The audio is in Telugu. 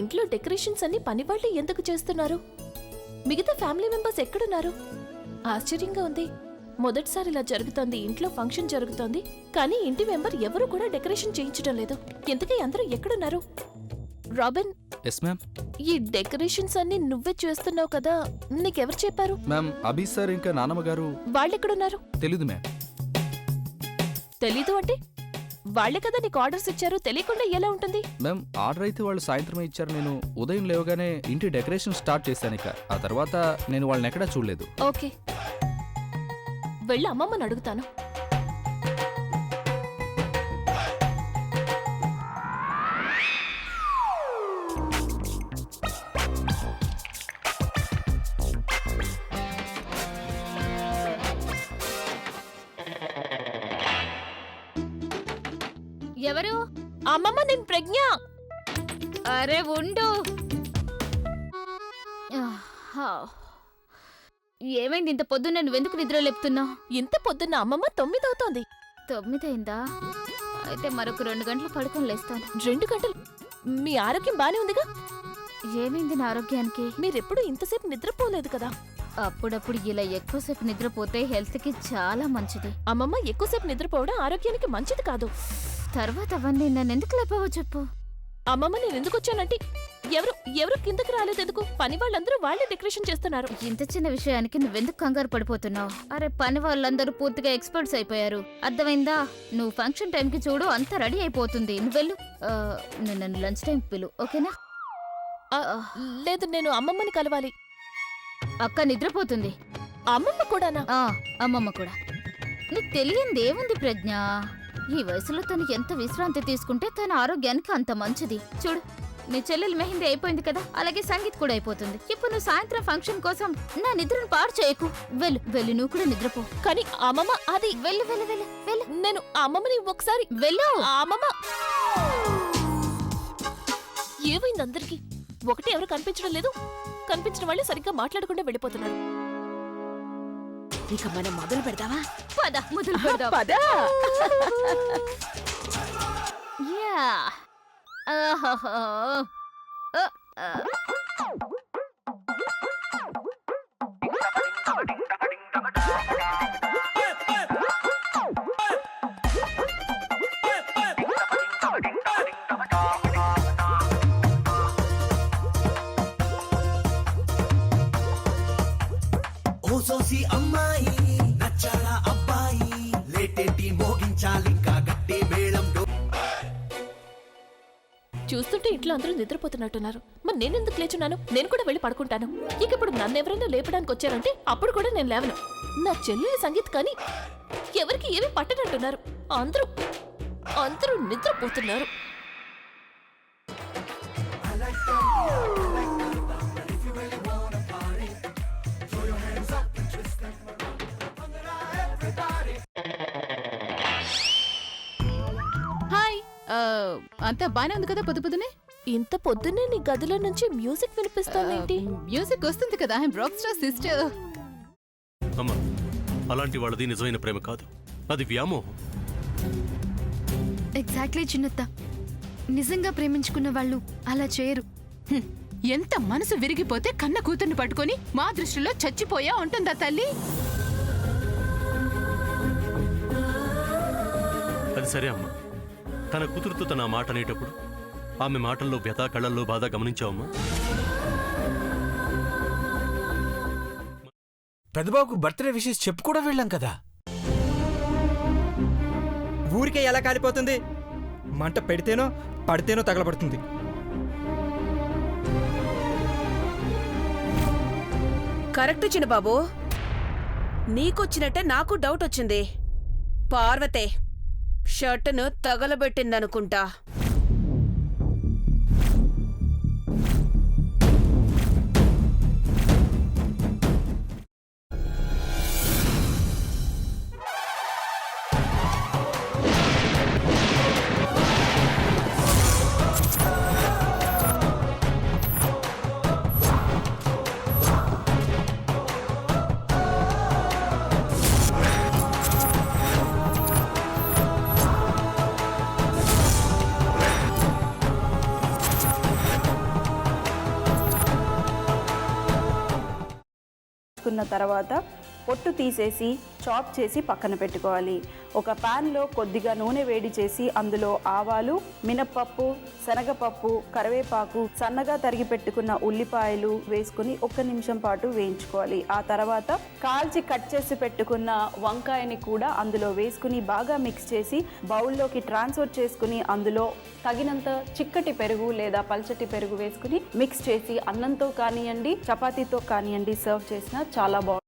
ఇంట్లో డెకరేషన్స్ అన్ని పనివాళ్ళు ఎందుకు చేస్తున్నారు? మిగతా ఫ్యామిలీ మెంబర్స్ ఎక్కడున్నారు? ఆశ్చర్యంగా ఉంది. మొదటిసారి ఇలా జరుగుతోంది. ఇంట్లో ఫంక్షన్ జరుగుతోంది, కానీ ఇంటి మెంబర్ ఎవరు కూడా డెకరేషన్ చేయించడం లేదు. ఇంతకీ అందరూ ఎక్కడున్నారు? రాబిన్. Yes ma'am. ఈ డెకరేషన్స్ అన్ని నువ్వే చేస్తున్నావు కదా, నీకెవరు చెప్పారు? మ్యామ్, అభి సార్ ఇంకా నానమ్మ గారు. వాళ్ళెక్కడున్నారు? తెలీదు మ్యామ్. తెలీదు అంటే వాళ్లే కదా నీకు ఆర్డర్స్ ఇచ్చారు, తెలియకుండా ఎలా ఉంటుంది? మ్యామ్, ఆర్డర్ అయితే వాళ్ళు సాయంత్రమే ఇచ్చారు. నేను ఉదయం లేవగానే ఇంటి డెకరేషన్ స్టార్ట్ చేశాను. ఇక ఆ తర్వాత నేను వాళ్ళని ఎక్కడా చూడలేదు. ఓకే, వెళ్ళి అమ్మమ్మని అడుగుతాను. ఎవరు? అమ్మమ్మ, నేను ప్రజ్ఞ. అరే ఉండు. ఏమైంది ఇంత పొద్దున్న నువ్వెందుకు నిద్ర లేపుతున్నావు? ఇంత పొద్దున్న అమ్మమ్మ 9 అవుతోంది. 9 అయిందా? అయితే మరొక 2 గంటలు పడుకొని లేస్తాను. 2 గంటలు? మీ ఆరోగ్యం బానే ఉందిగా? ఏమైంది నా ఆరోగ్యానికి? మీరెప్పుడు ఇంతసేపు నిద్రపోలేదు కదా. అప్పుడప్పుడు ఇలా ఎక్కువసేపు నిద్రపోతే హెల్త్ కి చాలా మంచిది. అమ్మమ్మ, ఎక్కువసేపు నిద్రపోవడం ఆరోగ్యానికి మంచిది కాదు. తర్వాత అవన్నీ నన్ను ఎందుకు లేపావో చెప్పు. అమ్మమ్మ, నేను ఎందుకు వచ్చానంటే ఎవరు కిందకి రాలేదు. ఎందుకు? పని వాళ్ళందరూ వాళ్ళే డెకరేషన్ చేస్తున్నారు. ఇంత చిన్న విషయానికి నువ్వెందుకు కంగారు పడిపోతున్నావు? అరే, పని వాళ్ళందరూ పూర్తిగా ఎక్స్పర్ట్స్ అయిపోయారు, అర్థమైందా? నువ్వు ఫంక్షన్ టైంకి చూడు, అంతా రెడీ అయిపోతుంది. నువ్వెళ్ళు. నన్ను లంచ్ టైం పిలు, ఓకేనా? లేదు, నేను అమ్మమ్మని కలవాలి. అక్క నిద్రపోతుంది. అమ్మమ్మ కూడానా? అమ్మమ్మ కూడా. నీకు తెలియంది ఏముంది ప్రజ్ఞ? ఈ వయసులో తను ఎంత విశ్రాంతి తీసుకుంటే తన ఆరోగ్యానికి అంత మంచిది. చూడు, నీ చెల్లెలు మెహిందీ అయిపోయింది కదా, అలాగే సంగీత్ కూడా అయిపోతుంది. ఇప్పుడు నువ్వు సాయంత్రం ఫంక్షన్ కోసం నా నిద్రను పాడు చేయకు. వెళ్ళు వెళ్ళు, నువ్వు కూడా నిద్రపో. కానీ అమ్మమ్మ, అది వెళ్ళు వెళ్ళు వెళ్ళు వెళ్ళు. నేను అమ్మమ్మని ఒకసారి. వెళ్ళు. అమ్మమ్మ, ఏమైంది అందరికి? ఒకటి ఎవరు కనిపించడం లేదు, కనిపించిన వాళ్ళు సరిగ్గా మాట్లాడకుండా వెళ్ళిపోతున్నారు. ఇక మనం మొదలు పెడదామా? పద, మొదలు పెడదాం. పద. యా. ఆహాహా. ఓసోసి అమ్మాయి నచ్చాడా అబ్బాయి, లేటేంటి మోగించాలింకా గట్టి మేళం. చూస్తుంటే ఇంట్లో అందరూ నిద్రపోతున్నట్టున్నారు. మరి నేనెందుకు లేచున్నాను? నేను కూడా వెళ్ళి పడుకుంటాను. ఇక ఇప్పుడు నన్ను ఎవరైనా లేపడానికి వచ్చారంటే అప్పుడు కూడా నేను లేవను. నా చెల్లెలి సంగీత్ కానీ ఎవరికి ఏమీ పట్టనట్టున్నారు. అందరూ నిద్రపోతున్నారు. హాయ్, అంతా బానే ఉంది కదా? పొద్దునే ఇంత పొద్దున్నే నీ గదిలో నుంచి మ్యూజిక్ వినిపిస్తోందేంటి? మ్యూజిక్ వస్తుంది కదా. I'm rock star sister. అమ్మా, అలాంటి వాళ్ళది నిజమైన ప్రేమ కాదు, అది వ్యామోహం. ఎగ్జాక్ట్లీ చిన్నత్త, నిజంగా ప్రేమించుకున్న వాళ్ళు అలా చేయరు. ఎంత మనసు విరిగిపోతే కన్న కూతుర్ని పట్టుకొని మా దృష్టిలో చచ్చిపోయా ఉంటుందా తల్లి? అది సరే అమ్మా, తన కూతురుతో తన మాట అనేటప్పుడు ఆమె మాటల్లో వ్యథ, కళ్ళల్లో బాధ గమనించావమ్మా? పెద్దబాబుకు బర్త్డే విషెస్ చెప్పు కూడా వెళ్ళాం కదా. ఊరికే ఎలా కాలిపోతుంది? మంట పెడితేనో పడితేనో తగలబడుతుంది. కరెక్ట్ చిన్నబాబు, నీకొచ్చినట్టే నాకు డౌట్ వచ్చింది. పార్వతే షర్టును తగలబెట్టిందనుకుంటా. వేసుకున్న తర్వాత పొట్టు తీసేసి చాప్ చేసి పక్కన పెట్టుకోవాలి. ఒక ప్యాన్లో కొద్దిగా నూనె వేడి చేసి అందులో ఆవాలు, మినప్పప్పు, శనగపప్పు, కరివేపాకు, సన్నగా తరిగి పెట్టుకున్న ఉల్లిపాయలు వేసుకుని 1 నిమిషం పాటు వేయించుకోవాలి. ఆ తర్వాత కాల్చి కట్ చేసి పెట్టుకున్న వంకాయని కూడా అందులో వేసుకుని బాగా మిక్స్ చేసి బౌల్లోకి ట్రాన్స్ఫర్ చేసుకుని అందులో తగినంత చిక్కటి పెరుగు లేదా పల్చటి పెరుగు వేసుకుని మిక్స్ చేసి అన్నంతో కానివ్వండి, చపాతీతో కానివ్వండి సర్వ్ చేసినా చాలా బాగుంటుంది.